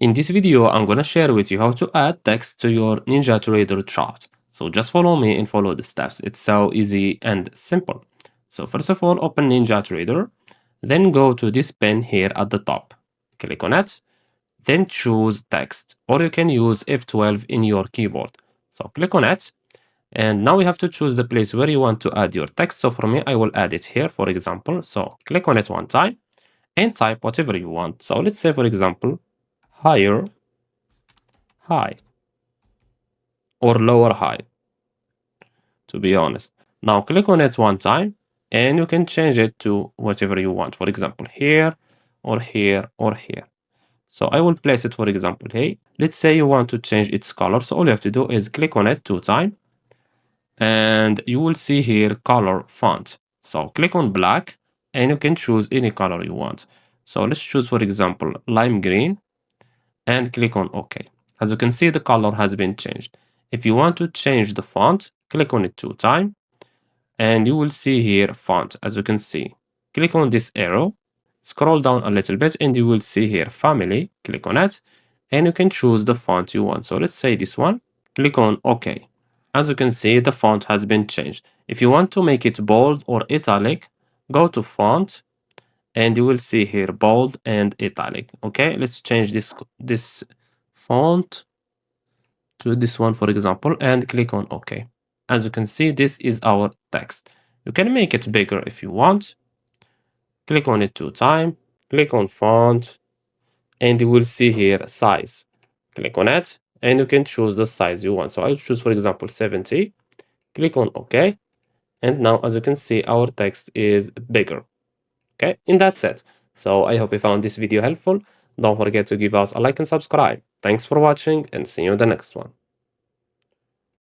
In this video, I'm gonna share with you how to add text to your NinjaTrader chart. So just follow me and follow the steps. It's so easy and simple. So first of all, open NinjaTrader, then go to this pen here at the top. Click on it, then choose text, or you can use F12 in your keyboard. So click on it, and now you have to choose the place where you want to add your text. So for me, I will add it here, for example. So click on it one time and type whatever you want. So let's say, for example, higher high or lower high, to be honest. Now click on it one time and you can change it to whatever you want. For example, here or here or here. So I will place it, for example, here. Let's say you want to change its color. So all you have to do is click on it two times and you will see here color font. So click on black and you can choose any color you want. So let's choose, for example, lime green and click on OK. As you can see, the color has been changed. If you want to change the font, click on it two times and you will see here font. As you can see, click on this arrow, scroll down a little bit and you will see here family. Click on it and you can choose the font you want. So let's say this one. Click on OK. As you can see, the font has been changed. If you want to make it bold or italic, go to font and you will see here bold and italic. Okay, let's change this font to this one, for example, and click on OK. As you can see, this is our text. You can make it bigger if you want. Click on it two times, click on font, and you will see here size. Click on it and you can choose the size you want. So I'll choose, for example, 70. Click on OK. And now, as you can see, our text is bigger. Okay, and that's it. So I hope you found this video helpful. Don't forget to give us a like and subscribe. Thanks for watching and see you in the next one.